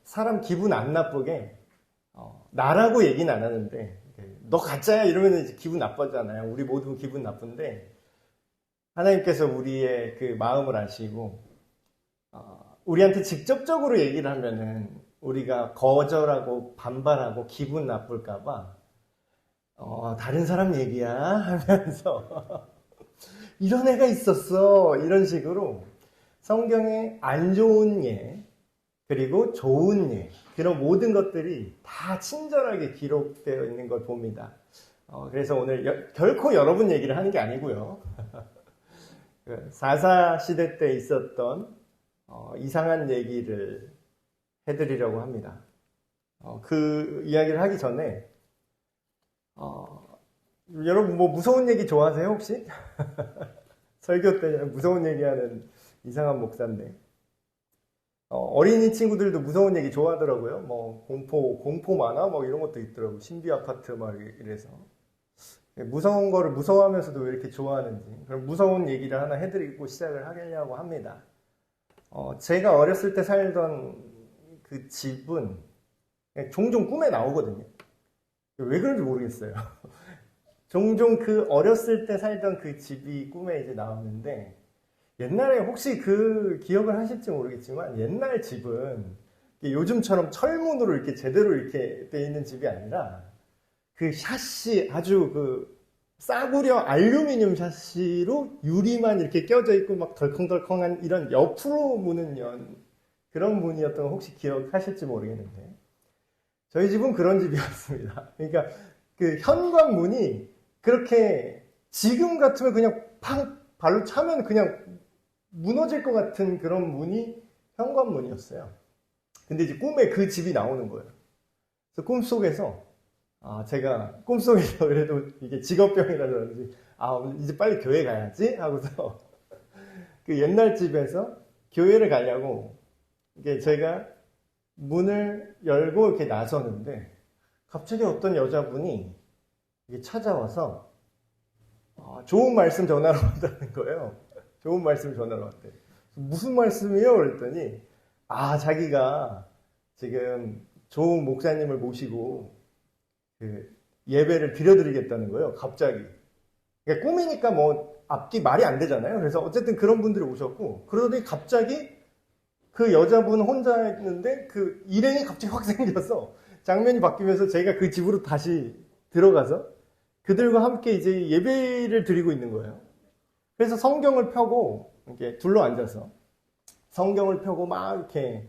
사람 기분 안 나쁘게 나라고 얘기는 안 하는데 너 가짜야 이러면 이제 기분 나빠잖아요. 우리 모두 기분 나쁜데 하나님께서 우리의 그 마음을 아시고 우리한테 직접적으로 얘기를 하면은 우리가 거절하고 반발하고 기분 나쁠까봐 다른 사람 얘기야 하면서 이런 애가 있었어 이런 식으로 성경에 안 좋은 예 그리고 좋은 예 그런 모든 것들이 다 친절하게 기록되어 있는 걸 봅니다. 그래서 오늘 결코 여러분 얘기를 하는 게 아니고요. 4.4 시대 때 있었던 이상한 얘기를 해드리려고 합니다. 그 이야기를 하기 전에 여러분 뭐 무서운 얘기 좋아하세요 혹시? 설교 때 무서운 얘기하는 이상한 목사인데 어린이 친구들도 무서운 얘기 좋아하더라고요. 뭐 공포 만화 뭐 이런 것도 있더라고. 신비 아파트 막 이래서 무서운 거를 무서워하면서도 왜 이렇게 좋아하는지 그럼 무서운 얘기를 하나 해드리고 시작을 하려고 합니다. 제가 어렸을 때 살던 그 집은 종종 꿈에 나오거든요. 왜 그런지 모르겠어요. 종종 그 어렸을 때 살던 그 집이 꿈에 이제 나오는데 옛날에 혹시 그 기억을 하실지 모르겠지만 옛날 집은 요즘처럼 철문으로 이렇게 제대로 이렇게 돼 있는 집이 아니라 그 샤시 아주 그 싸구려 알루미늄 샤시로 유리만 이렇게 껴져 있고 막 덜컹덜컹한 이런 옆으로 무는 그런 문이었던 거 혹시 기억하실지 모르겠는데 저희 집은 그런 집이었습니다. 그러니까 그 현관문이 그렇게 지금 같으면 그냥 팡 발로 차면 그냥 무너질 것 같은 그런 문이 현관문이었어요. 근데 이제 꿈에 그 집이 나오는 거예요. 그래서 꿈속에서 제가 꿈속에서 그래도 이게 직업병이라 그런지 이제 빨리 교회 가야지 하고서 그 옛날 집에서 교회를 가려고 이게 제가 문을 열고 이렇게 나서는데 갑자기 어떤 여자분이 이게 찾아와서 좋은 말씀 전하러 온다는 거예요. 좋은 말씀 전하러 왔대. 무슨 말씀이요? 그랬더니 자기가 지금 좋은 목사님을 모시고 그 예배를 드려드리겠다는 거예요. 갑자기. 그러니까 꿈이니까 뭐 앞뒤 말이 안 되잖아요. 그래서 어쨌든 그런 분들이 오셨고 그러더니 갑자기 그 여자분 혼자 있는데 그 일행이 갑자기 확 생겨서 장면이 바뀌면서 제가 그 집으로 다시 들어가서 그들과 함께 이제 예배를 드리고 있는 거예요. 그래서 성경을 펴고 이렇게 둘러 앉아서 성경을 펴고 막 이렇게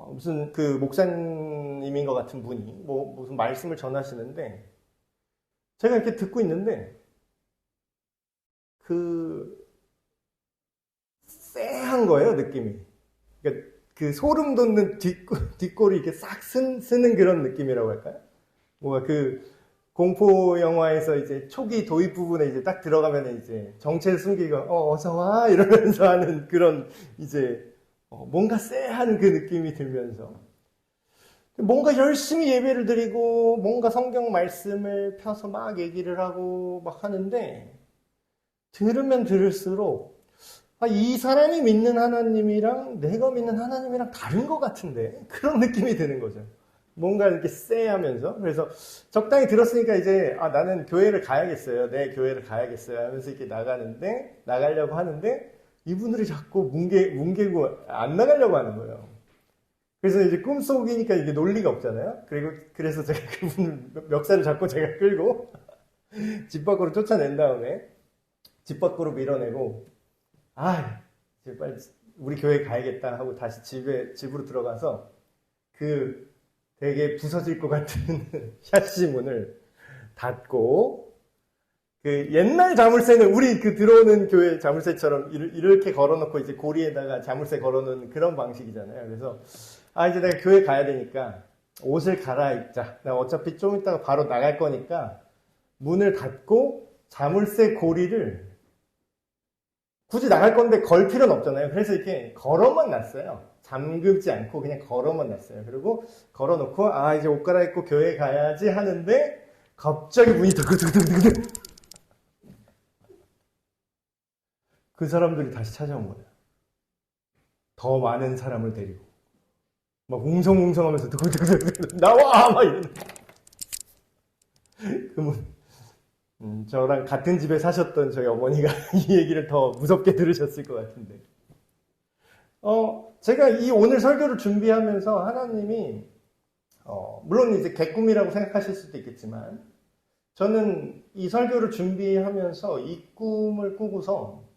무슨 그 목사님인 것 같은 분이 무슨 말씀을 전하시는데 제가 이렇게 듣고 있는데 그 쎄한 거예요 느낌이. 그러니까 그 소름 돋는 뒷골이 이렇게 싹 쓰는 그런 느낌이라고 할까요? 뭔가 그 공포 영화에서 이제 초기 도입 부분에 이제 딱 들어가면 이제 정체를 숨기고 어서 와 이러면서 하는 그런 이제 뭔가 쎄한 그 느낌이 들면서 뭔가 열심히 예배를 드리고 뭔가 성경 말씀을 펴서 막 얘기를 하고 막 하는데 들으면 들을수록 이 사람이 믿는 하나님이랑 내가 믿는 하나님이랑 다른 것 같은데 그런 느낌이 드는 거죠. 뭔가 이렇게 쎄하면서 그래서 적당히 들었으니까 이제 나는 교회를 가야겠어요. 내 교회를 가야겠어요 하면서 이렇게 나가려고 하는데 이분들이 자꾸 뭉개고 안 나가려고 하는 거예요. 그래서 이제 꿈속이니까 이게 논리가 없잖아요. 그래서 제가 그분 멱살을 잡고 제가 끌고 집 밖으로 쫓아낸 다음에 집 밖으로 밀어내고 이제 빨리 우리 교회 가야겠다 하고 다시 집으로 들어가서 그 되게 부서질 것 같은 샤시 문을 닫고 그 옛날 자물쇠는 우리 그 들어오는 교회 자물쇠처럼 이렇게 걸어놓고 이제 고리에다가 자물쇠 걸어놓는 그런 방식이잖아요. 그래서 이제 내가 교회 가야 되니까 옷을 갈아입자. 나 어차피 좀 이따가 바로 나갈 거니까 문을 닫고 자물쇠 고리를 굳이 나갈 건데 걸 필요는 없잖아요. 그래서 이렇게 걸어만 놨어요. 잠그지 않고 그냥 걸어만 놨어요. 그리고 걸어놓고 이제 옷 갈아입고 교회 가야지 하는데 갑자기 문이 드그드그드그 그 사람들이 다시 찾아온 거예요. 더 많은 사람을 데리고. 막 웅성웅성하면서 두근두근 나와 막 이러는. 그러면 저랑 같은 집에 사셨던 저희 어머니가 이 얘기를 더 무섭게 들으셨을 것 같은데. 제가 이 오늘 설교를 준비하면서 하나님이 물론 이제 개꿈이라고 생각하실 수도 있겠지만 저는 이 설교를 준비하면서 이 꿈을 꾸고서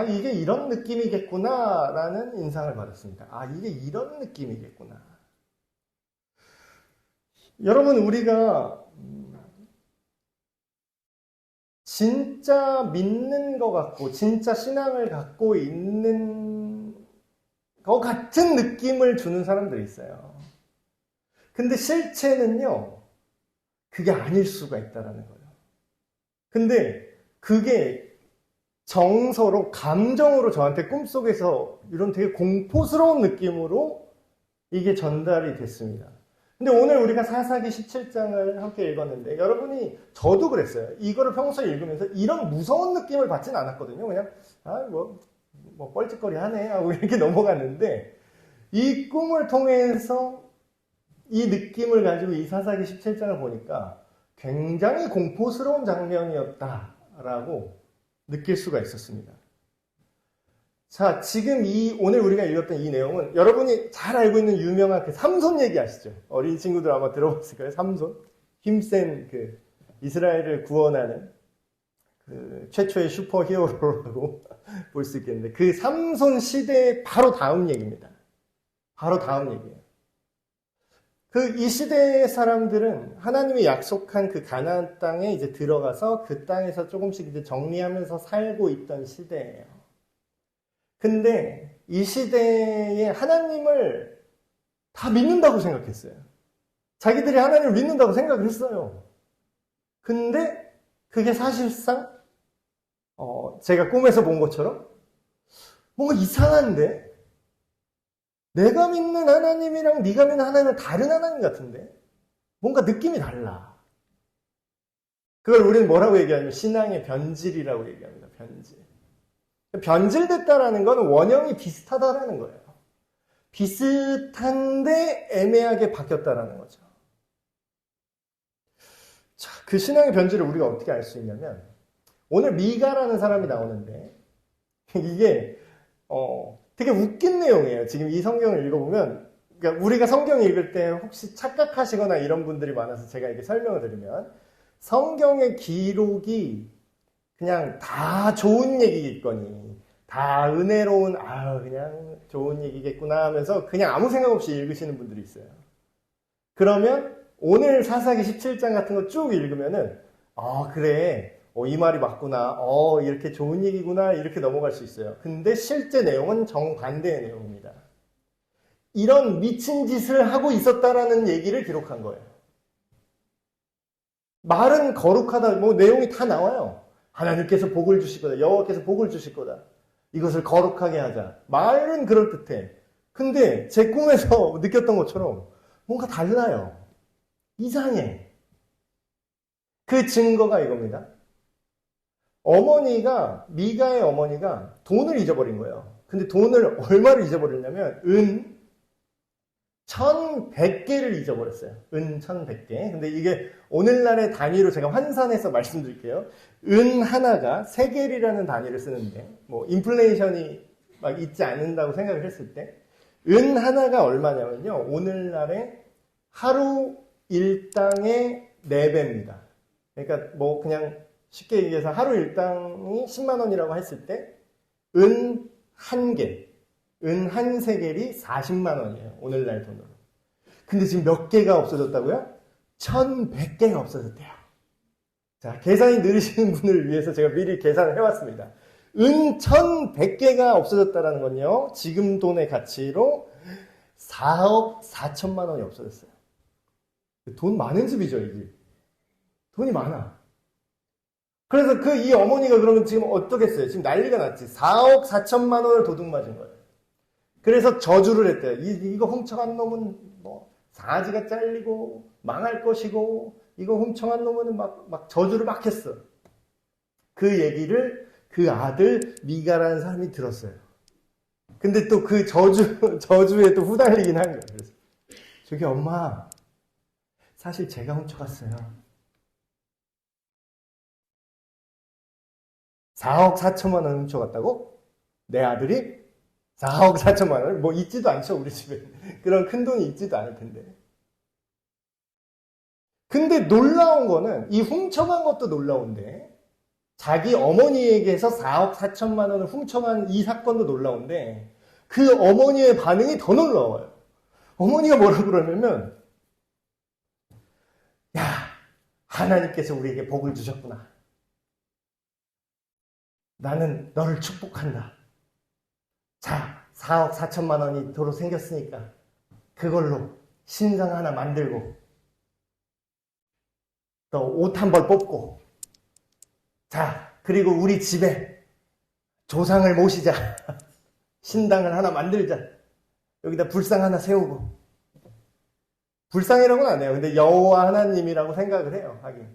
이게 이런 느낌이겠구나 라는 인상을 받았습니다. 이게 이런 느낌이겠구나. 여러분, 우리가 진짜 믿는 것 같고 진짜 신앙을 갖고 있는 것 같은 느낌을 주는 사람들이 있어요. 근데 실체는요, 그게 아닐 수가 있다라는 거예요. 근데 그게 정서로, 감정으로 저한테 꿈속에서 이런 되게 공포스러운 느낌으로 이게 전달이 됐습니다. 근데 오늘 우리가 사사기 17장을 함께 읽었는데 여러분이, 저도 그랬어요. 이거를 평소에 읽으면서 이런 무서운 느낌을 받진 않았거든요. 그냥 뭐 뻘짓거리 하네 하고 이렇게 넘어갔는데 이 꿈을 통해서 이 느낌을 가지고 이 사사기 17장을 보니까 굉장히 공포스러운 장면이었다라고 느낄 수가 있었습니다. 자, 지금 오늘 우리가 읽었던 이 내용은 여러분이 잘 알고 있는 유명한 그 삼손 얘기 아시죠? 어린 친구들 아마 들어봤을 거예요. 삼손. 힘센 그 이스라엘을 구원하는 그 최초의 슈퍼 히어로라고 볼 수 있겠는데 그 삼손 시대의 바로 다음 얘기입니다. 바로 다음 얘기예요. 이 시대의 사람들은 하나님이 약속한 그 가나안 땅에 이제 들어가서 그 땅에서 조금씩 이제 정리하면서 살고 있던 시대예요. 근데 이 시대에 하나님을 다 믿는다고 생각했어요. 자기들이 하나님을 믿는다고 생각을 했어요. 근데 그게 사실상 제가 꿈에서 본 것처럼 뭔가 이상한데? 내가 믿는 하나님이랑 네가 믿는 하나님은 다른 하나님 같은데? 뭔가 느낌이 달라. 그걸 우리는 뭐라고 얘기하냐면 신앙의 변질이라고 얘기합니다. 변질. 변질됐다라는 건 원형이 비슷하다라는 거예요. 비슷한데 애매하게 바뀌었다라는 거죠. 자, 그 신앙의 변질을 우리가 어떻게 알 수 있냐면 오늘 미가라는 사람이 나오는데 이게 되게 웃긴 내용이에요. 지금 이 성경을 읽어보면, 그러니까 우리가 성경 읽을 때 혹시 착각하시거나 이런 분들이 많아서 제가 이렇게 설명을 드리면, 성경의 기록이 그냥 다 좋은 얘기겠거니, 다 은혜로운, 그냥 좋은 얘기겠구나 하면서 그냥 아무 생각 없이 읽으시는 분들이 있어요. 그러면 오늘 사사기 17장 같은 거 쭉 읽으면은, 그래. 이 말이 맞구나. 이렇게 좋은 얘기구나. 이렇게 넘어갈 수 있어요. 근데 실제 내용은 정반대의 내용입니다. 이런 미친 짓을 하고 있었다라는 얘기를 기록한 거예요. 말은 거룩하다. 내용이 다 나와요. 하나님께서 복을 주실 거다. 여호와께서 복을 주실 거다. 이것을 거룩하게 하자. 말은 그럴듯해. 근데 제 꿈에서 느꼈던 것처럼 뭔가 달라요. 이상해. 그 증거가 이겁니다. 미가의 어머니가 돈을 잊어버린 거예요. 근데 돈을 얼마를 잊어버렸냐면, 은 1100개를 잊어버렸어요. 은 1100개. 근데 이게 오늘날의 단위로 제가 환산해서 말씀드릴게요. 은 하나가 세겔이라는 단위를 쓰는데, 인플레이션이 막 있지 않는다고 생각을 했을 때, 은 하나가 얼마냐면요. 오늘날의 하루 일당의 4배입니다. 그러니까 그냥 쉽게 얘기해서 하루 일당이 10만 원이라고 했을 때 은 한 세겔이 40만 원이에요. 오늘날 돈으로. 근데 지금 몇 개가 없어졌다고요? 1100개가 없어졌대요. 자, 계산이 느리시는 분을 위해서 제가 미리 계산을 해왔습니다. 은 1100개가 없어졌다는 건요, 지금 돈의 가치로 4억 4천만 원이 없어졌어요. 돈 많은 집이죠, 이게. 돈이 많아. 그래서 이 어머니가 그러면 지금 어떻겠어요? 지금 난리가 났지. 4억 4천만 원을 도둑맞은 거예요. 그래서 저주를 했대요. 이거 훔쳐간 놈은 사지가 잘리고 망할 것이고, 이거 훔쳐간 놈은 막 저주를 막 했어. 그 얘기를 그 아들 미가라는 사람이 들었어요. 근데 또 그 저주에 또 후달리긴 한 거예요. 그래서 저기 엄마, 사실 제가 훔쳐갔어요. 4억 4천만 원 훔쳐갔다고? 내 아들이? 4억 4천만 원? 뭐 있지도 않죠, 우리 집에. 그런 큰 돈이 있지도 않을 텐데. 근데 놀라운 거는 이 훔쳐간 것도 놀라운데 자기 어머니에게서 4억 4천만 원을 훔쳐간 이 사건도 놀라운데 그 어머니의 반응이 더 놀라워요. 어머니가 뭐라고 그러냐면 야, 하나님께서 우리에게 복을 주셨구나. 나는 너를 축복한다. 자, 4억 4천만 원이 도로 생겼으니까 그걸로 신상 하나 만들고 또 옷 한 벌 뽑고 자, 그리고 우리 집에 조상을 모시자. 신당을 하나 만들자. 여기다 불상 하나 세우고. 불상이라고는 안 해요. 근데 여호와 하나님이라고 생각을 해요. 하긴.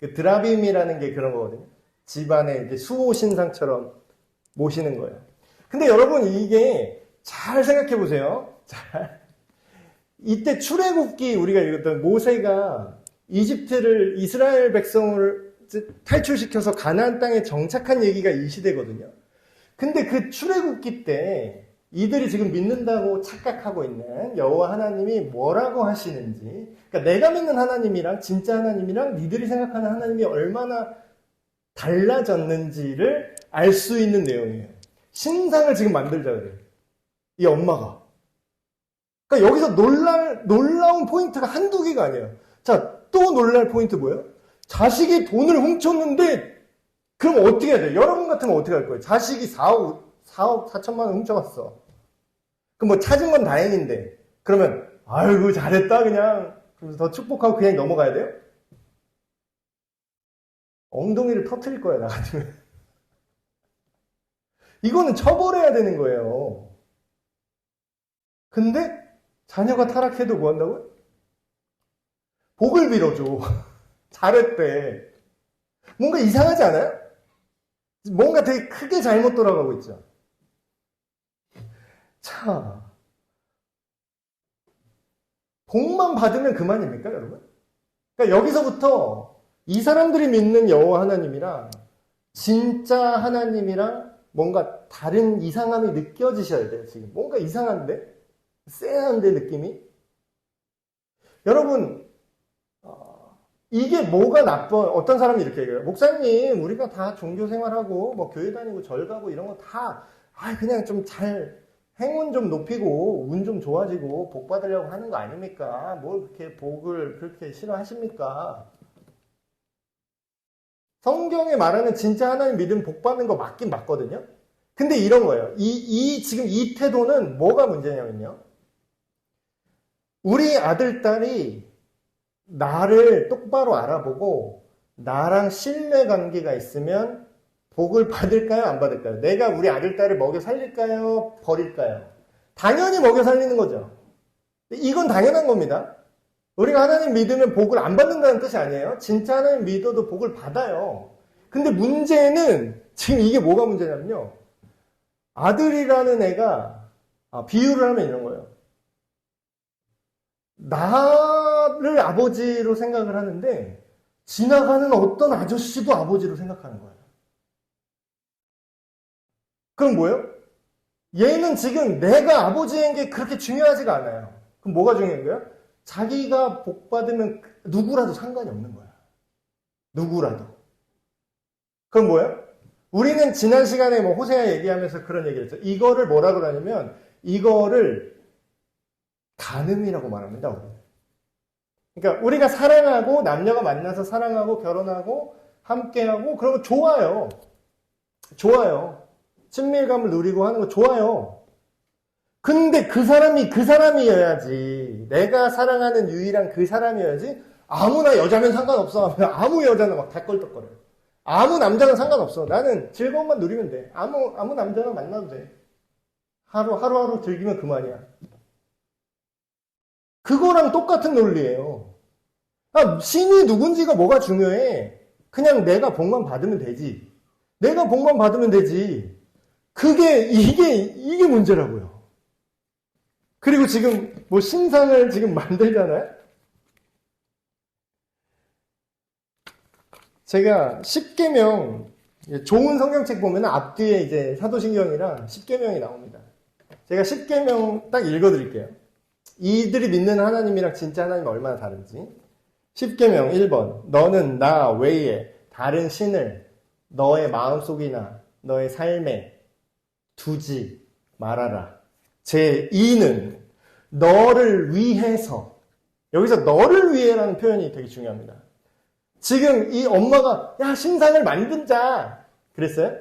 그 드라빔이라는 게 그런 거거든요. 집안에 이제 수호 신상처럼 모시는 거예요. 근데 여러분 이게 잘 생각해 보세요. 잘. 이때 출애굽기 우리가 읽었던 모세가 이집트를 이스라엘 백성을 탈출시켜서 가나안 땅에 정착한 얘기가 이 시대거든요. 근데 그 출애굽기 때 이들이 지금 믿는다고 착각하고 있는 여호와 하나님이 뭐라고 하시는지, 그러니까 내가 믿는 하나님이랑 진짜 하나님이랑 니들이 생각하는 하나님이 얼마나 달라졌는지를 알 수 있는 내용이에요. 신상을 지금 만들자 그래요. 이 엄마가. 그러니까 여기서 놀라운 포인트가 한두 개가 아니에요. 자, 또 놀랄 포인트 뭐예요? 자식이 돈을 훔쳤는데 그럼 어떻게 해야 돼? 여러분 같으면 어떻게 할 거예요? 자식이 4억 4천만 원 훔쳐갔어. 그럼 뭐 찾은 건 다행인데 그러면 아이고 잘했다 그냥 그래서 더 축복하고 그냥 넘어가야 돼요? 엉덩이를 터트릴 거야 나 같으면. 이거는 처벌해야 되는 거예요. 근데 자녀가 타락해도 뭐 한다고요? 복을 빌어줘. 잘했대. 뭔가 이상하지 않아요? 뭔가 되게 크게 잘못 돌아가고 있죠. 자, 복만 받으면 그만입니까, 여러분? 그러니까 여기서부터 이 사람들이 믿는 여호와 하나님이랑 진짜 하나님이랑 뭔가 다른 이상함이 느껴지셔야 돼요, 지금. 뭔가 이상한데? 쎄한데, 느낌이? 여러분, 이게 뭐가 나빠? 어떤 사람이 이렇게 얘기해요. 목사님, 우리가 다 종교 생활하고, 뭐, 교회 다니고, 절 가고, 이런 거 다, 그냥 좀 행운 좀 높이고, 운 좀 좋아지고, 복 받으려고 하는 거 아닙니까? 뭘 그렇게 복을 그렇게 싫어하십니까? 성경에 말하는 진짜 하나님 믿음 복 받는 거 맞긴 맞거든요? 근데 이런 거예요. 지금 이 태도는 뭐가 문제냐면요. 우리 아들, 딸이 나를 똑바로 알아보고 나랑 신뢰관계가 있으면 복을 받을까요? 안 받을까요? 내가 우리 아들, 딸을 먹여 살릴까요? 버릴까요? 당연히 먹여 살리는 거죠. 이건 당연한 겁니다. 우리가 하나님 믿으면 복을 안 받는다는 뜻이 아니에요. 진짜 하나님 믿어도 복을 받아요. 근데 문제는 지금 이게 뭐가 문제냐면요. 아들이라는 애가 비유를 하면 이런 거예요. 나를 아버지로 생각을 하는데 지나가는 어떤 아저씨도 아버지로 생각하는 거예요. 그럼 뭐예요? 얘는 지금 내가 아버지인 게 그렇게 중요하지가 않아요. 그럼 뭐가 중요한 거예요? 자기가 복 받으면 누구라도 상관이 없는 거야. 누구라도. 그럼 뭐예요? 우리는 지난 시간에 뭐 호세아 얘기하면서 그런 얘기를 했죠. 이거를 뭐라 그러냐면 이거를 간음이라고 말합니다. 우리는. 그러니까 우리가 사랑하고 남녀가 만나서 사랑하고 결혼하고 함께하고 그런 거 좋아요. 좋아요. 친밀감을 누리고 하는 거 좋아요. 근데 그 사람이어야지. 내가 사랑하는 유일한 그 사람이어야지. 아무나 여자면 상관없어 하면 아무 여자나 막 다 껄떡거려요. 아무 남자는 상관없어. 나는 즐거움만 누리면 돼. 아무 남자나 만나도 돼. 하루하루 즐기면 그만이야. 그거랑 똑같은 논리예요. 신이 누군지가 뭐가 중요해? 그냥 내가 복만 받으면 되지. 내가 복만 받으면 되지. 이게 문제라고요. 그리고 지금 뭐 신상을 지금 만들잖아요? 제가 10계명, 좋은 성경책 보면 앞뒤에 이제 사도신경이랑 10계명이 나옵니다. 제가 10계명 딱 읽어드릴게요. 이들이 믿는 하나님이랑 진짜 하나님이 얼마나 다른지. 10계명 1번. 너는 나 외에 다른 신을 너의 마음속이나 너의 삶에 두지 말아라. 제2는 너를 위해서. 여기서 너를 위해라는 표현이 되게 중요합니다. 지금 이 엄마가 야 신상을 만들자 그랬어요?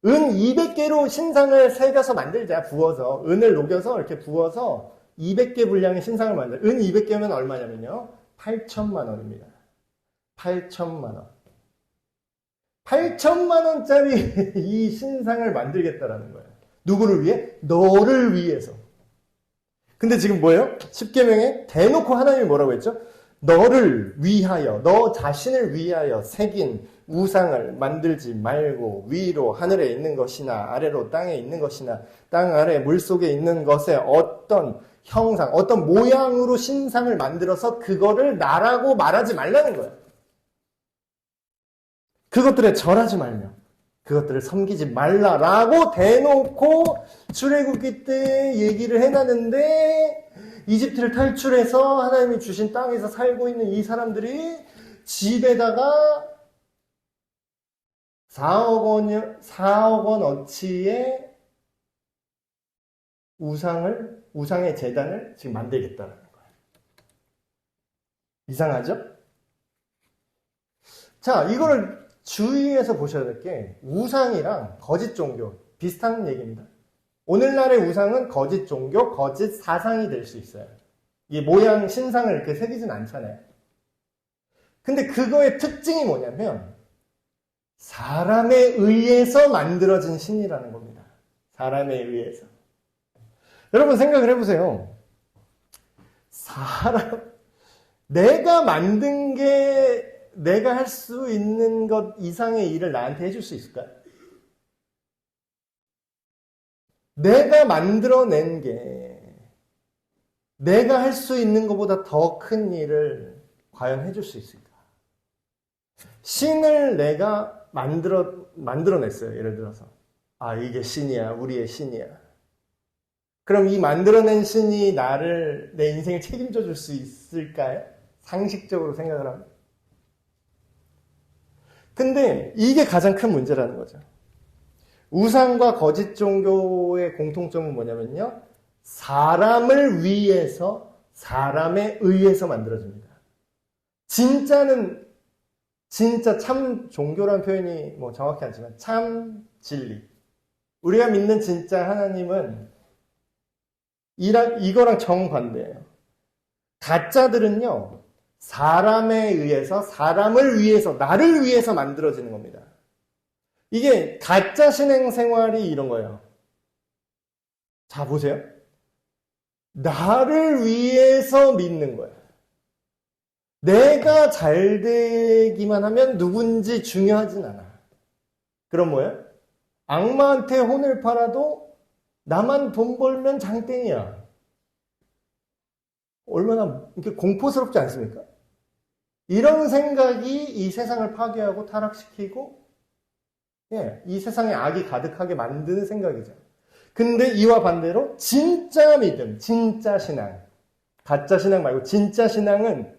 은 200개로 신상을 새겨서 만들자. 부어서 은을 녹여서 이렇게 부어서 200개 분량의 신상을 만들자. 은 200개면 얼마냐면요 8천만 원입니다. 8천만 원. 8천만 원짜리 이 신상을 만들겠다라는 거예요. 누구를 위해? 너를 위해서. 근데 지금 뭐예요? 10계명에 대놓고 하나님이 뭐라고 했죠? 너를 위하여, 너 자신을 위하여 새긴 우상을 만들지 말고 위로 하늘에 있는 것이나 아래로 땅에 있는 것이나 땅 아래 물속에 있는 것에 어떤 형상, 어떤 모양으로 신상을 만들어서 그거를 나라고 말하지 말라는 거예요. 그것들에 절하지 말며 그것들을 섬기지 말라라고 대놓고 출애굽기 때 얘기를 해놨는데 이집트를 탈출해서 하나님이 주신 땅에서 살고 있는 이 사람들이 집에다가 4억 원어치의 우상의 제단을 지금 만들겠다는 거예요. 이상하죠? 자, 이거를 주의해서 보셔야 될 게 우상이랑 거짓 종교 비슷한 얘기입니다. 오늘날의 우상은 거짓 종교, 거짓 사상이 될 수 있어요. 이 모양, 신상을 이렇게 새기진 않잖아요. 근데 그거의 특징이 뭐냐면 사람에 의해서 만들어진 신이라는 겁니다. 사람에 의해서. 여러분 생각을 해보세요. 내가 만든 게 내가 할 수 있는 것 이상의 일을 나한테 해줄 수 있을까요? 내가 만들어낸 게 내가 할 수 있는 것보다 더 큰 일을 과연 해줄 수 있을까? 신을 내가 만들어냈어요. 예를 들어서. 아, 이게 신이야. 우리의 신이야. 그럼 이 만들어낸 신이 내 인생을 책임져 줄 수 있을까요? 상식적으로 생각을 하면. 근데 이게 가장 큰 문제라는 거죠. 우상과 거짓 종교의 공통점은 뭐냐면요. 사람을 위해서, 사람에 의해서 만들어집니다. 진짜 참 종교라는 표현이 뭐 정확히 않지만 참 진리. 우리가 믿는 진짜 하나님은 이거랑 정반대예요. 가짜들은요. 사람에 의해서, 사람을 위해서, 나를 위해서 만들어지는 겁니다. 이게 가짜 신앙 생활이 이런 거예요. 자, 보세요. 나를 위해서 믿는 거예요. 내가 잘 되기만 하면 누군지 중요하진 않아. 그럼 뭐예요? 악마한테 혼을 팔아도 나만 돈 벌면 장땡이야. 얼마나 이렇게 공포스럽지 않습니까? 이런 생각이 이 세상을 파괴하고 타락시키고 이 세상에 악이 가득하게 만드는 생각이죠. 근데 이와 반대로 진짜 믿음, 진짜 신앙, 가짜 신앙 말고 진짜 신앙은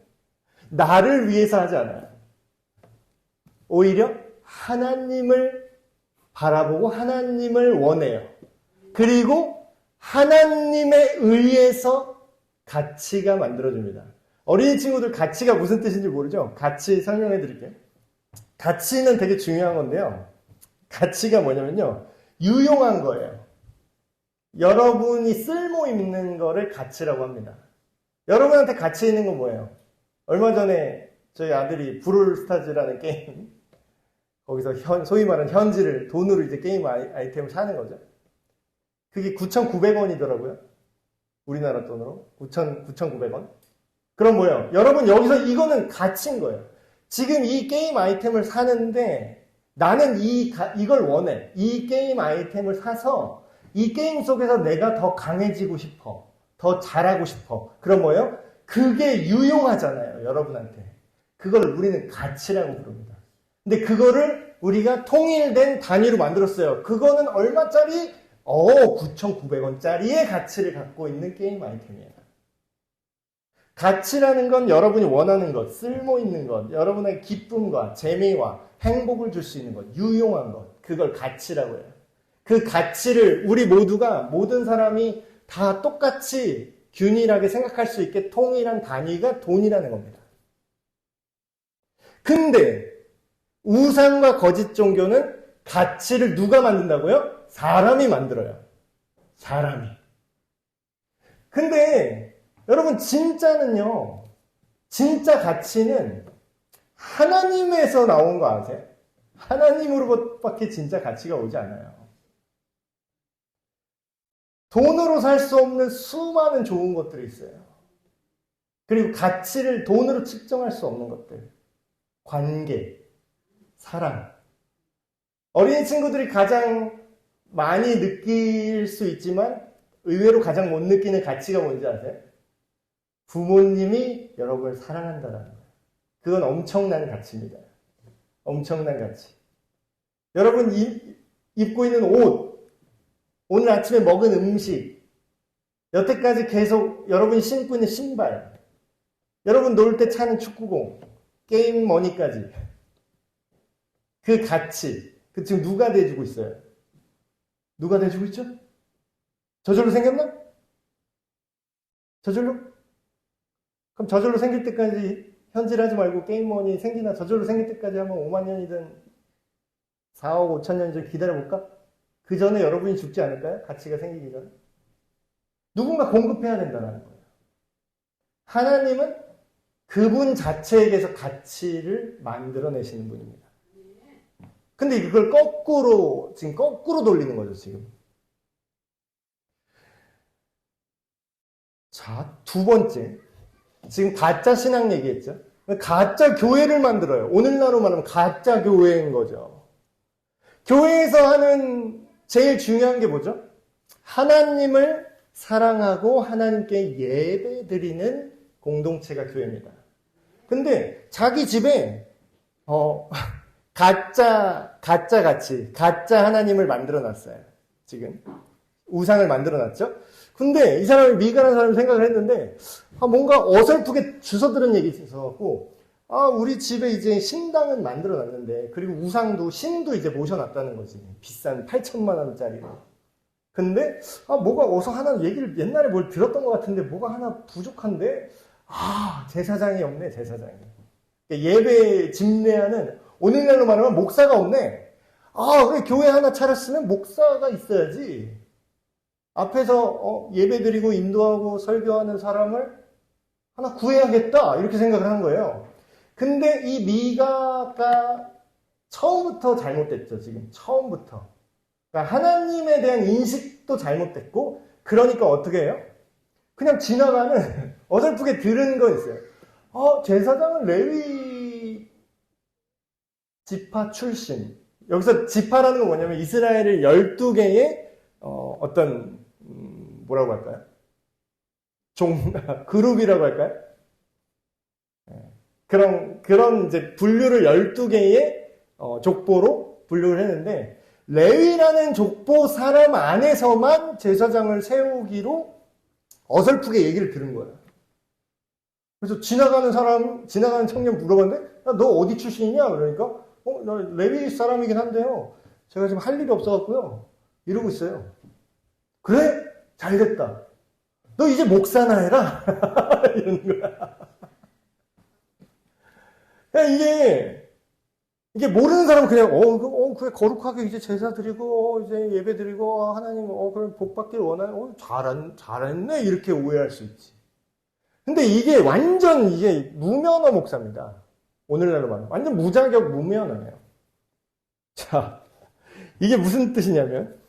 나를 위해서 하지 않아요. 오히려 하나님을 바라보고 하나님을 원해요. 그리고 하나님에 의해서 가치가 만들어집니다. 어린이 친구들 가치가 무슨 뜻인지 모르죠? 가치 설명해 드릴게요. 가치는 되게 중요한 건데요. 가치가 뭐냐면요. 유용한 거예요. 여러분이 쓸모 있는 거를 가치라고 합니다. 여러분한테 가치 있는 건 뭐예요? 얼마 전에 저희 아들이 브롤스타즈라는 게임, 거기서 소위 말하는 현질을 돈으로 이제 게임 아이템을 사는 거죠. 그게 9,900원이더라고요. 우리나라 돈으로 9,900원. 그럼 뭐예요? 여러분 여기서 이거는 가치인 거예요. 지금 이 게임 아이템을 사는데 나는 이걸 원해. 이 게임 아이템을 사서 이 게임 속에서 내가 더 강해지고 싶어. 더 잘하고 싶어. 그럼 뭐예요? 그게 유용하잖아요, 여러분한테. 그걸 우리는 가치라고 부릅니다. 근데 그거를 우리가 통일된 단위로 만들었어요. 그거는 얼마짜리? 9,900원짜리의 가치를 갖고 있는 게임 아이템이에요. 가치라는 건 여러분이 원하는 것, 쓸모 있는 것, 여러분의 기쁨과 재미와 행복을 줄 수 있는 것, 유용한 것, 그걸 가치라고 해요. 그 가치를 우리 모두가, 모든 사람이 다 똑같이 균일하게 생각할 수 있게 통일한 단위가 돈이라는 겁니다. 근데 우상과 거짓 종교는 가치를 누가 만든다고요? 사람이 만들어요. 사람이. 근데 여러분 진짜는요. 진짜 가치는 하나님에서 나온 거 아세요? 하나님으로밖에 진짜 가치가 오지 않아요. 돈으로 살 수 없는 수많은 좋은 것들이 있어요. 그리고 가치를 돈으로 측정할 수 없는 것들. 관계, 사랑. 어린이 친구들이 가장 많이 느낄 수 있지만 의외로 가장 못 느끼는 가치가 뭔지 아세요? 부모님이 여러분을 사랑한다는 거예요. 그건 엄청난 가치입니다. 엄청난 가치. 여러분 입고 있는 옷, 오늘 아침에 먹은 음식, 여태까지 계속 여러분이 신고 있는 신발, 여러분 놀 때 차는 축구공, 게임 머니까지. 그 가치, 그 지금 누가 대주고 있어요? 누가 대주고 있죠? 저절로 생겼나? 저절로? 그럼 저절로 생길 때까지 현질하지 말고 게임머니 생기나 저절로 생길 때까지 한번 5만 년이든 4억 5천 년이든 기다려볼까? 그 전에 여러분이 죽지 않을까요? 가치가 생기기 전에. 누군가 공급해야 된다는 거예요. 하나님은 그분 자체에게서 가치를 만들어내시는 분입니다. 근데 이걸 지금 거꾸로 돌리는 거죠, 지금. 자, 두 번째. 지금 가짜 신앙 얘기했죠? 가짜 교회를 만들어요. 오늘날로 말하면 가짜 교회인 거죠. 교회에서 하는 제일 중요한 게 뭐죠? 하나님을 사랑하고 하나님께 예배 드리는 공동체가 교회입니다. 근데 자기 집에 가짜 가치, 가짜 하나님을 만들어 놨어요. 지금 우상을 만들어 놨죠. 근데 이 사람이 미간한 사람이 생각을 했는데 뭔가 어설프게 주워들은 얘기 있어갖고 우리 집에 이제 신당은 만들어 놨는데 그리고 우상도 신도 이제 모셔놨다는 거지. 비싼 8천만 원짜리로. 근데 뭐가 어서 하나 얘기를 옛날에 뭘 들었던 것 같은데 뭐가 하나 부족한데 제사장이 없네. 제사장이. 예배 집례하는 오늘날로 말하면 목사가 없네. 그래 교회 하나 차렸으면 목사가 있어야지. 앞에서 예배드리고 인도하고 설교하는 사람을 하나 구해야겠다 이렇게 생각을 한 거예요. 근데 이 미가가 처음부터 잘못됐죠. 지금 처음부터. 그러니까 하나님에 대한 인식도 잘못됐고 그러니까 어떻게 해요? 그냥 지나가는 어설프게 들은 거 있어요. 제사장은 레위 지파 출신. 여기서 지파라는 건 뭐냐면 이스라엘을 12개의 뭐라고 할까요? 그룹이라고 할까요? 그런 이제 분류를 12개의 족보로 분류를 했는데 레위라는 족보 사람 안에서만 제사장을 세우기로 어설프게 얘기를 들은 거예요. 그래서 지나가는 청년 물어봤는데 너 어디 출신이냐? 그러니까 나 레위 사람이긴 한데요. 제가 지금 할 일이 없어갖고요. 이러고 있어요. 그래? 잘됐다. 너 이제 목사나 해라. 이러는 거야. 그냥 이게 모르는 사람은 그냥, 그래, 거룩하게 이제 제사 드리고, 이제 예배 드리고, 하나님, 그럼 복 받길 원하네. 잘했네. 이렇게 오해할 수 있지. 근데 이게 완전 이게 무면허 목사입니다. 오늘날로 말하면. 완전 무자격 무면허예요. 자, 이게 무슨 뜻이냐면,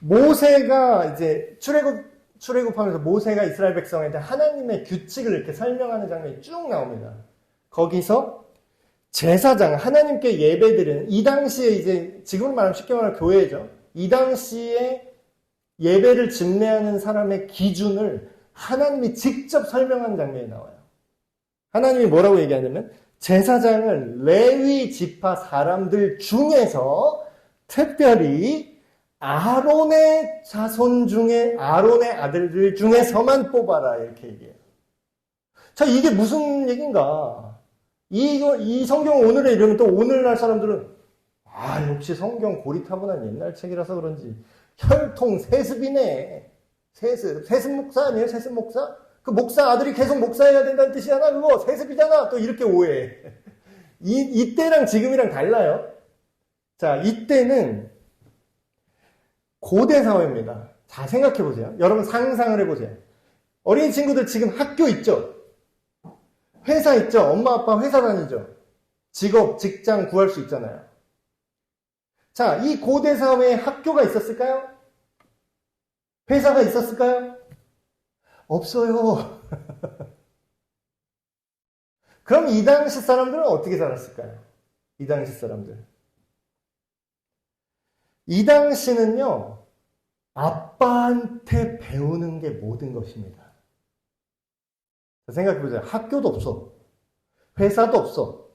모세가 이제 출애굽하면서 모세가 이스라엘 백성한테 하나님의 규칙을 이렇게 설명하는 장면이 쭉 나옵니다. 거기서 제사장, 하나님께 예배드리는, 이 당시에 이제, 지금 말하면 쉽게 말하면 교회죠. 이 당시에 예배를 집례하는 사람의 기준을 하나님이 직접 설명한 장면이 나와요. 하나님이 뭐라고 얘기하냐면, 제사장은 레위 지파 사람들 중에서 특별히 아론의 자손 중에, 아론의 아들들 중에서만 뽑아라. 이렇게 얘기해요. 자, 이게 무슨 얘기인가? 이 성경 오늘의 이름은 또 오늘날 사람들은, 역시 성경 고리타분한 옛날 책이라서 그런지, 혈통 세습이네. 세습 목사 아니에요? 세습 목사? 그 목사 아들이 계속 목사해야 된다는 뜻이잖아. 그거 세습이잖아. 또 이렇게 오해해. 이때랑 지금이랑 달라요. 자, 이때는 고대 사회입니다. 자, 생각해 보세요. 여러분 상상을 해보세요. 어린이 친구들 지금 학교 있죠? 회사 있죠? 엄마 아빠 회사 다니죠? 직업, 직장 구할 수 있잖아요. 자, 이 고대 사회에 학교가 있었을까요? 회사가 있었을까요? 없어요. 그럼 이 당시 사람들은 어떻게 살았을까요? 이 당시 사람들. 이 당시는요, 아빠한테 배우는 게 모든 것입니다. 생각해보세요. 학교도 없어. 회사도 없어.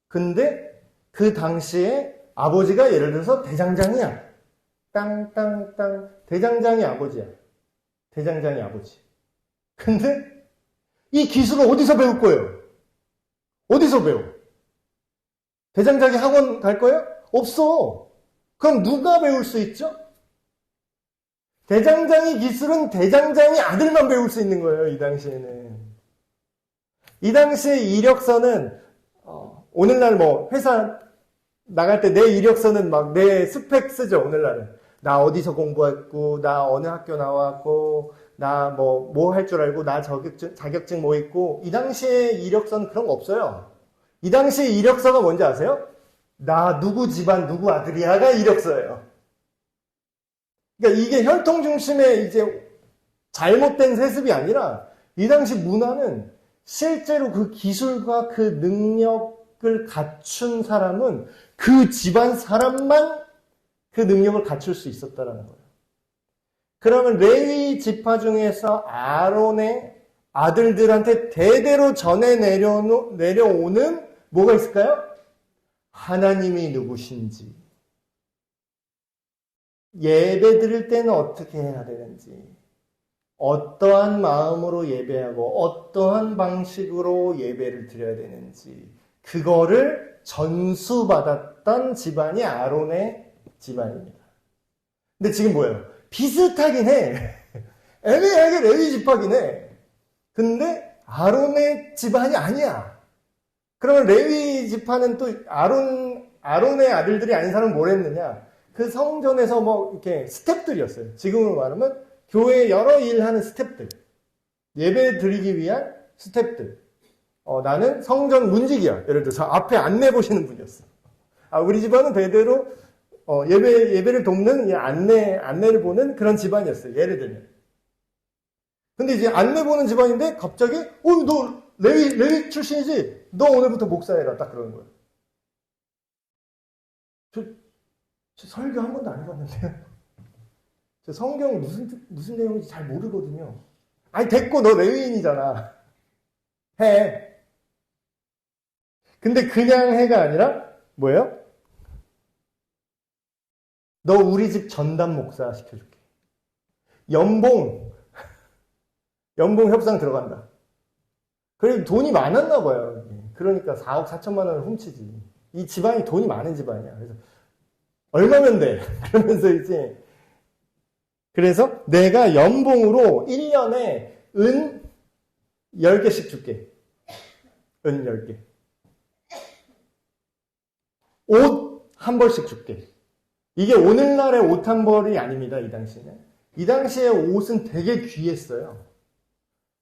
근데 그 당시에 아버지가 예를 들어서 대장장이야. 땅땅땅. 대장장이 아버지야. 대장장이 아버지. 근데 이 기술을 어디서 배울 거예요? 어디서 배워? 대장장이 학원 갈 거예요? 없어. 그럼 누가 배울 수 있죠? 대장장이 기술은 대장장이 아들만 배울 수 있는 거예요. 이 당시에는. 이 당시에 이력서는 오늘날 뭐 회사 나갈 때 내 이력서는 막 내 스펙 쓰죠. 오늘날은. 나 어디서 공부했고, 나 어느 학교 나왔고, 나 뭐 할 줄 알고, 나 자격증 뭐 있고. 이 당시에 이력서는 그런 거 없어요. 이 당시에 이력서가 뭔지 아세요? 나 누구 집안 누구 아들이야가 이력서예요. 그러니까 이게 혈통 중심의 이제 잘못된 세습이 아니라 이 당시 문화는 실제로 그 기술과 그 능력을 갖춘 사람은 그 집안 사람만 그 능력을 갖출 수 있었다는 거예요. 그러면 레위 지파 중에서 아론의 아들들한테 대대로 전해 내려오는 뭐가 있을까요? 하나님이 누구신지, 예배 드릴 때는 어떻게 해야 되는지, 어떠한 마음으로 예배하고 어떠한 방식으로 예배를 드려야 되는지, 그거를 전수받았던 집안이 아론의 집안입니다. 근데 지금 뭐예요? 비슷하긴 해. 애매하게 레위 지파긴 해. 근데 아론의 집안이 아니야. 그러면 레위 지파는 또 아론의 아들들이 아닌 사람은 뭘 했느냐? 그 성전에서 뭐 이렇게 스텝들이었어요. 지금으로 말하면 교회에 여러 일하는 스텝들. 예배 드리기 위한 스텝들. 나는 성전 문직이야. 예를 들어서 앞에 안내 보시는 분이었어. 우리 집안은 대대로 예배를 돕는 안내를 보는 그런 집안이었어요. 예를 들면. 근데 이제 안내 보는 집안인데 갑자기 너 레위 출신이지? 너 오늘부터 목사해라. 딱 그러는 거예요. 저 설교 한 번도 안 해봤는데요. 저 성경 무슨 내용인지 잘 모르거든요. 아니 됐고 너 레위인이잖아. 해. 근데 그냥 해가 아니라 뭐예요? 너 우리 집 전담 목사 시켜줄게. 연봉 협상 들어간다. 그래 돈이 많았나 봐요. 그러니까 4억 4천만 원을 훔치지. 이 집안이 돈이 많은 집안이야. 그래서 얼마면 돼? 그러면서 이제 그래서 내가 연봉으로 1년에 은 10개씩 줄게. 은 10개. 옷 한 벌씩 줄게. 이게 오늘날의 옷 한 벌이 아닙니다. 이 당시에는. 이 당시에 옷은 되게 귀했어요.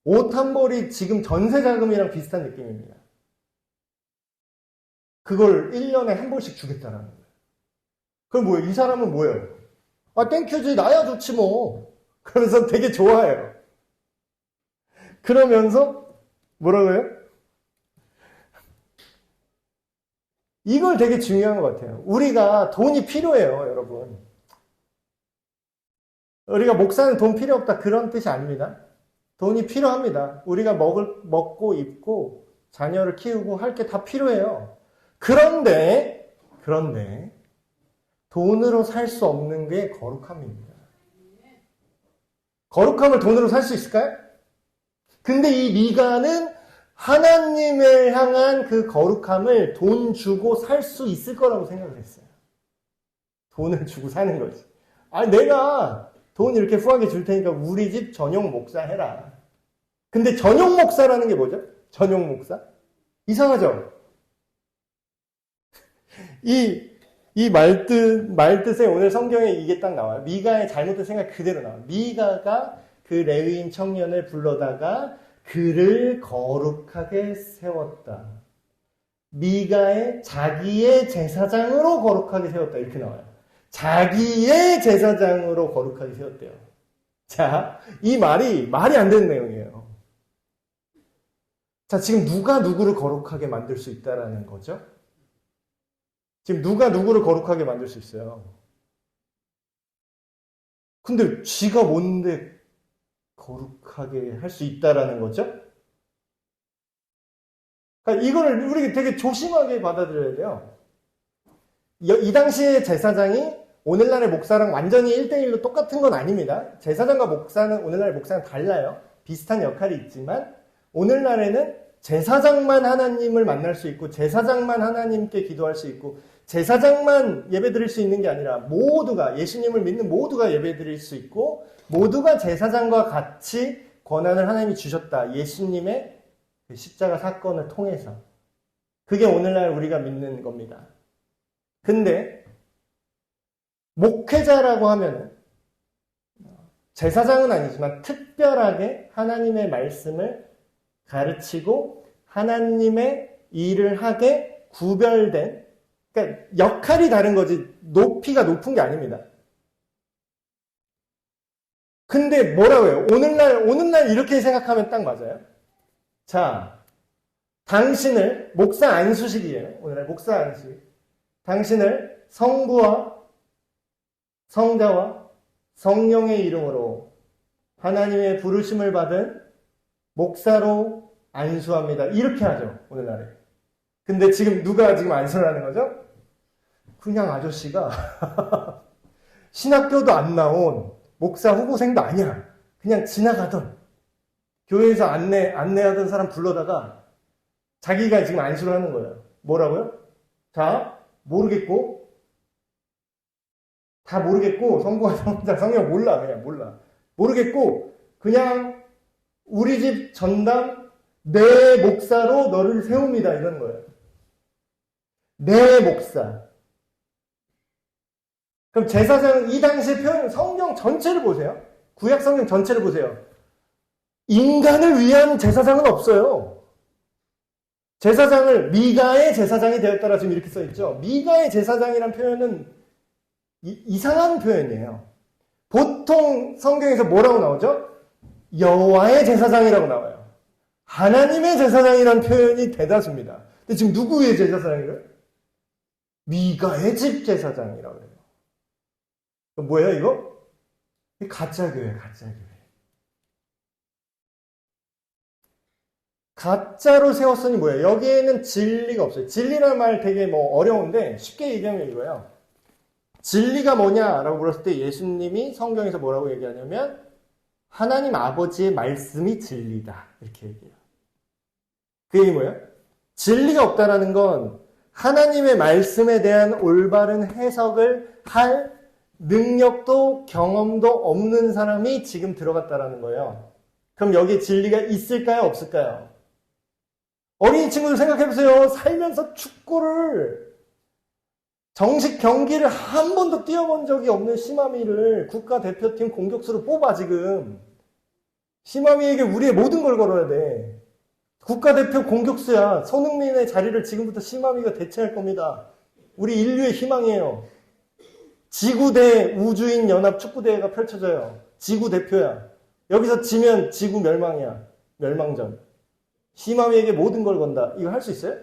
옷 한 벌이 지금 전세 자금이랑 비슷한 느낌입니다. 그걸 1년에 한 벌씩 주겠다라는 거예요. 그럼 뭐예요? 이 사람은 뭐예요? 땡큐지, 나야 좋지 뭐. 그러면서 되게 좋아해요. 그러면서 뭐라고요? 이걸 되게 중요한 것 같아요. 우리가 돈이 필요해요, 여러분. 우리가 목사는 돈 필요 없다 그런 뜻이 아닙니다. 돈이 필요합니다. 우리가 먹고 입고 자녀를 키우고 할 게 다 필요해요. 그런데 돈으로 살 수 없는 게 거룩함입니다. 거룩함을 돈으로 살 수 있을까요? 근데 이 미가는 하나님을 향한 그 거룩함을 돈 주고 살 수 있을 거라고 생각을 했어요. 돈을 주고 사는 거지. 내가 돈 이렇게 후하게 줄 테니까 우리 집 전용 목사 해라. 근데 전용 목사라는 게 뭐죠? 전용 목사? 이상하죠? 이 말뜻에 오늘 성경에 이게 딱 나와요. 미가의 잘못된 생각 그대로 나와요. 미가가 그 레위인 청년을 불러다가 그를 거룩하게 세웠다. 미가의 자기의 제사장으로 거룩하게 세웠다. 이렇게 나와요. 자기의 제사장으로 거룩하게 세웠대요. 자, 이 말이 안 되는 내용이에요. 자, 지금 누가 누구를 거룩하게 만들 수 있다라는 거죠? 지금 누가 누구를 거룩하게 만들 수 있어요? 근데 쥐가 뭔데 거룩하게 할 수 있다라는 거죠? 그러니까 이거를 우리 되게 조심하게 받아들여야 돼요. 이 당시의 제사장이 오늘날의 목사랑 완전히 1대1로 똑같은 건 아닙니다. 제사장과 오늘날의 목사는 달라요. 비슷한 역할이 있지만 오늘날에는 제사장만 하나님을 만날 수 있고 제사장만 하나님께 기도할 수 있고 제사장만 예배드릴 수 있는 게 아니라 모두가 예수님을 믿는 모두가 예배드릴 수 있고 모두가 제사장과 같이 권한을 하나님이 주셨다. 예수님의 그 십자가 사건을 통해서. 그게 오늘날 우리가 믿는 겁니다. 근데 목회자라고 하면은 제사장은 아니지만 특별하게 하나님의 말씀을 가르치고 하나님의 일을 하게 구별된, 그러니까 역할이 다른 거지 높이가 높은 게 아닙니다. 근데 뭐라고 해요? 오늘날 이렇게 생각하면 딱 맞아요. 자, 당신을 목사 안수식이에요. 오늘날 목사 안수식. 당신을 성부와 성자와 성령의 이름으로 하나님의 부르심을 받은 목사로 안수합니다. 이렇게 하죠, 오늘날에. 근데 지금 누가 지금 안수를 하는 거죠? 그냥 아저씨가 신학교도 안 나온 목사 후보생도 아니야. 그냥 지나가던 교회에서 안내하던 사람 불러다가 자기가 지금 안수를 하는 거예요. 뭐라고요? 자, 다 모르겠고 성부와 성자 성령 그냥 몰라. 모르겠고 그냥 우리 집 전담 내 목사로 너를 세웁니다. 이런 거예요. 내 목사. 그럼 제사장은 이 당시의 표현, 성경 전체를 보세요. 구약 성경 전체를 보세요. 인간을 위한 제사장은 없어요. 제사장을 미가의 제사장이 되었다라 지금 이렇게 써있죠. 미가의 제사장이란 표현은 이상한 표현이에요. 보통 성경에서 뭐라고 나오죠? 여호와의 제사장이라고 나와요. 하나님의 제사장이라는 표현이 대다수입니다. 근데 지금 누구의 제사장이래요? 미가의 집 제사장이라고 해요. 뭐예요, 이거? 가짜교회. 가짜로 세웠으니 뭐예요? 여기에는 진리가 없어요. 진리라는 말 되게 어려운데 쉽게 얘기하면 이거예요. 진리가 뭐냐라고 물었을 때 예수님이 성경에서 뭐라고 얘기하냐면 하나님 아버지의 말씀이 진리다. 이렇게 얘기해요. 그 얘기 뭐예요? 진리가 없다라는 건 하나님의 말씀에 대한 올바른 해석을 할 능력도 경험도 없는 사람이 지금 들어갔다라는 거예요. 그럼 여기에 진리가 있을까요? 없을까요? 어린이 친구들 생각해보세요. 살면서 축구를 정식 경기를 한 번도 뛰어본 적이 없는 시마미를 국가대표팀 공격수로 뽑아 지금. 시마미에게 우리의 모든 걸 걸어야 돼. 국가대표 공격수야. 손흥민의 자리를 지금부터 시마미가 대체할 겁니다. 우리 인류의 희망이에요. 지구대 우주인 연합 축구대회가 펼쳐져요. 지구 대표야. 여기서 지면 지구 멸망이야. 멸망전. 시마미에게 모든 걸 건다. 이거 할 수 있어요?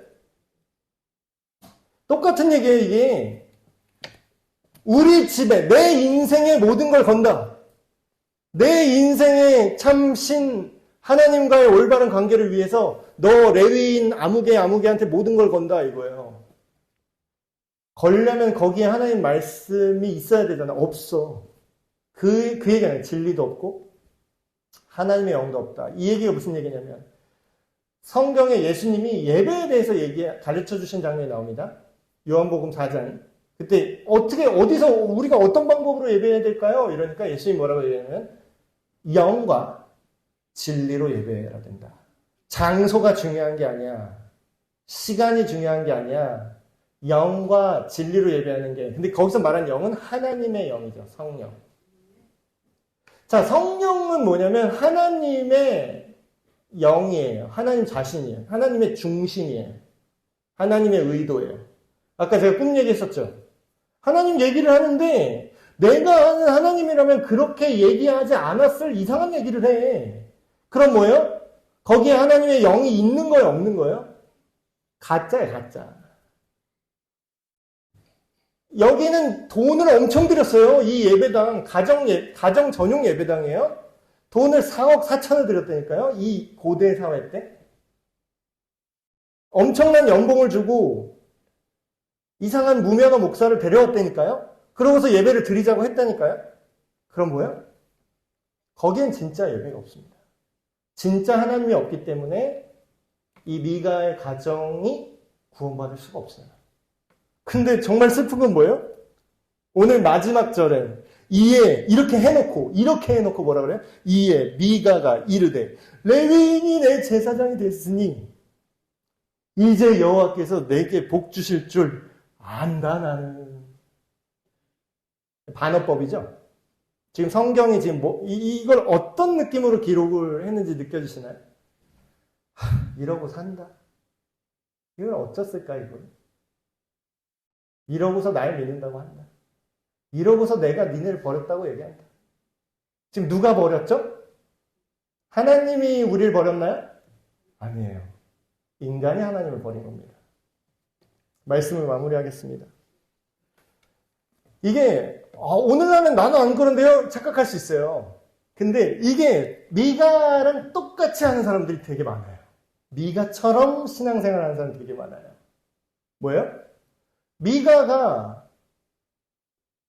똑같은 얘기예요, 이게. 우리 집에, 내 인생의 모든 걸 건다. 내 인생의 참신 하나님과의 올바른 관계를 위해서 너 레위인 아무개한테 모든 걸 건다 이거예요. 걸려면 거기에 하나님 말씀이 있어야 되잖아. 없어. 그 얘기 아니에요. 진리도 없고 하나님의 영도 없다. 이 얘기가 무슨 얘기냐면 성경에 예수님이 예배에 대해서 가르쳐 주신 장면이 나옵니다. 요한복음 4장. 그때 어디서 우리가 어떤 방법으로 예배해야 될까요? 이러니까 예수님이 뭐라고 얘기하냐면 영과 진리로 예배해야 된다. 장소가 중요한 게 아니야. 시간이 중요한 게 아니야. 영과 진리로 예배하는 게. 근데 거기서 말한 영은 하나님의 영이죠. 성령. 자, 성령은 뭐냐면 하나님의 영이에요. 하나님 자신이에요. 하나님의 중심이에요. 하나님의 의도예요. 아까 제가 꿈 얘기했었죠. 하나님 얘기를 하는데 내가 아는 하나님이라면 그렇게 얘기하지 않았을 이상한 얘기를 해. 그럼 뭐예요? 거기에 하나님의 영이 있는 거예요? 없는 거예요? 가짜예요, 가짜. 여기는 돈을 엄청 들였어요. 이 예배당, 가정 전용 예배당이에요. 돈을 4억 4천을 들였다니까요. 이 고대 사회 때. 엄청난 연봉을 주고 이상한 무명한 목사를 데려왔다니까요. 그러고서 예배를 드리자고 했다니까요. 그럼 뭐예요? 거기엔 진짜 예배가 없습니다. 진짜 하나님이 없기 때문에 이 미가의 가정이 구원받을 수가 없어요. 근데 정말 슬픈 건 뭐예요? 오늘 마지막 절에 이렇게 해놓고 뭐라 그래요? 이에 미가가 이르되 레위인이 내 제사장이 됐으니 이제 여호와께서 내게 복 주실 줄 안다 나는. 반어법이죠. 지금 성경이 지금 이걸 어떤 느낌으로 기록을 했는지 느껴지시나요? 이러고 산다. 이걸 어쩌을까 이걸. 이러고서 날 믿는다고 한다. 이러고서 내가 니네를 버렸다고 얘기한다. 지금 누가 버렸죠? 하나님이 우리를 버렸나요? 아니에요. 인간이 하나님을 버린 겁니다. 말씀을 마무리하겠습니다. 이게 오늘날은 나는 안 그런데요? 착각할 수 있어요. 근데 이게 미가랑 똑같이 하는 사람들이 되게 많아요. 미가처럼 신앙생활하는 사람들이 되게 많아요. 뭐예요? 미가가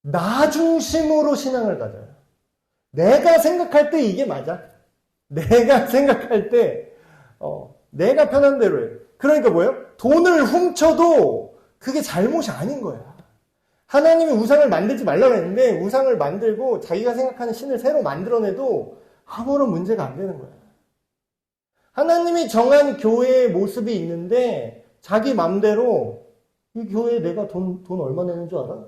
나 중심으로 신앙을 가져요. 내가 생각할 때 이게 맞아. 내가 생각할 때 내가 편한 대로 해요. 그러니까 뭐예요? 돈을 훔쳐도 그게 잘못이 아닌 거야. 하나님이 우상을 만들지 말라고 했는데 우상을 만들고 자기가 생각하는 신을 새로 만들어내도 아무런 문제가 안 되는 거야. 하나님이 정한 교회의 모습이 있는데 자기 맘대로 이 교회에 내가 돈 얼마 내는 줄 알아?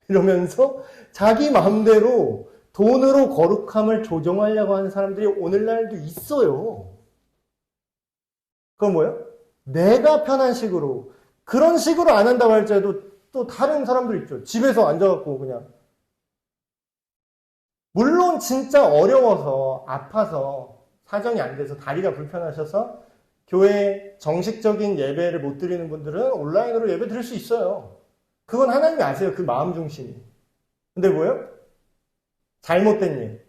이러면서 자기 마음대로 돈으로 거룩함을 조정하려고 하는 사람들이 오늘날도 있어요. 그건 뭐예요? 내가 편한 식으로. 그런 식으로 안 한다고 할지라도 또 다른 사람들 있죠. 집에서 앉아갖고 그냥. 물론 진짜 어려워서 아파서 사정이 안 돼서 다리가 불편하셔서 교회 정식적인 예배를 못 드리는 분들은 온라인으로 예배 드릴 수 있어요. 그건 하나님이 아세요. 그 마음 중심이. 근데 뭐예요? 잘못된 일.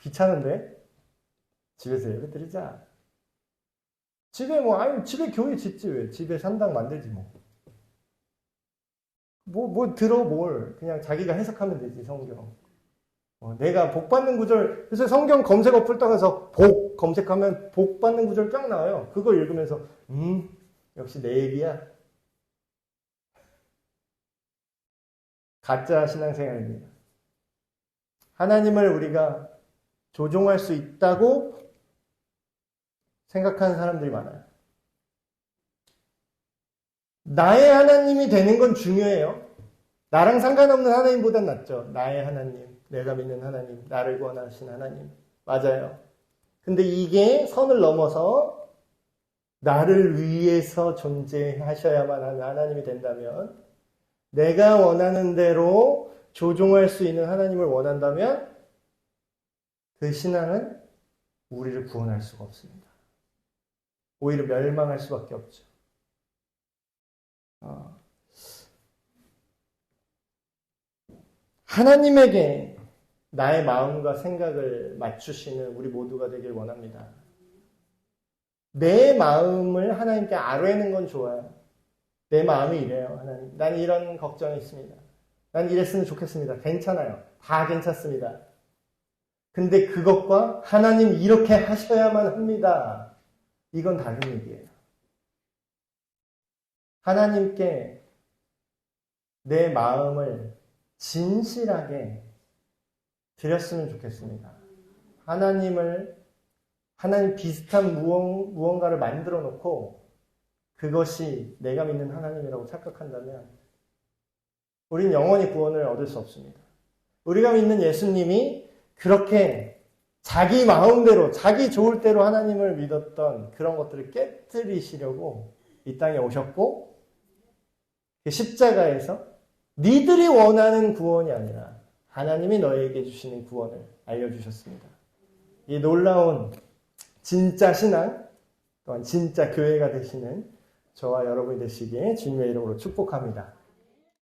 귀찮은데? 집에서 예배 드리자. 집에 집에 교회 짓지 왜? 집에 산당 만들지 뭐. 들어 뭘. 그냥 자기가 해석하면 되지, 성경. 내가 복 받는 구절, 그래서 성경 검색 어플 따가서 복 검색하면 복 받는 구절 쫙 나와요. 그걸 읽으면서, 역시 내 얘기야. 가짜 신앙생활입니다. 하나님을 우리가 조종할 수 있다고 생각하는 사람들이 많아요. 나의 하나님이 되는 건 중요해요. 나랑 상관없는 하나님보단 낫죠. 나의 하나님, 내가 믿는 하나님, 나를 구원하신 하나님. 맞아요. 근데 이게 선을 넘어서 나를 위해서 존재하셔야만 하는 하나님이 된다면, 내가 원하는 대로 조종할 수 있는 하나님을 원한다면 그 신앙은 우리를 구원할 수가 없습니다. 오히려 멸망할 수밖에 없죠. 하나님에게 나의 마음과 생각을 맞추시는 우리 모두가 되길 원합니다. 내 마음을 하나님께 아뢰는 건 좋아요. 내 마음이 이래요. 하나님, 난 이런 걱정이 있습니다. 난 이랬으면 좋겠습니다. 괜찮아요. 다 괜찮습니다. 근데 그것과 하나님 이렇게 하셔야만 합니다. 이건 다른 얘기예요. 하나님께 내 마음을 진실하게 드렸으면 좋겠습니다. 하나님 비슷한 무언가를 만들어 놓고 그것이 내가 믿는 하나님이라고 착각한다면 우린 영원히 구원을 얻을 수 없습니다. 우리가 믿는 예수님이 그렇게 자기 마음대로, 자기 좋을 대로 하나님을 믿었던 그런 것들을 깨뜨리시려고 이 땅에 오셨고 그 십자가에서 니들이 원하는 구원이 아니라 하나님이 너에게 주시는 구원을 알려주셨습니다. 이 놀라운 진짜 신앙, 또한 진짜 교회가 되시는 저와 여러분이 되시기에 주님의 이름으로 축복합니다.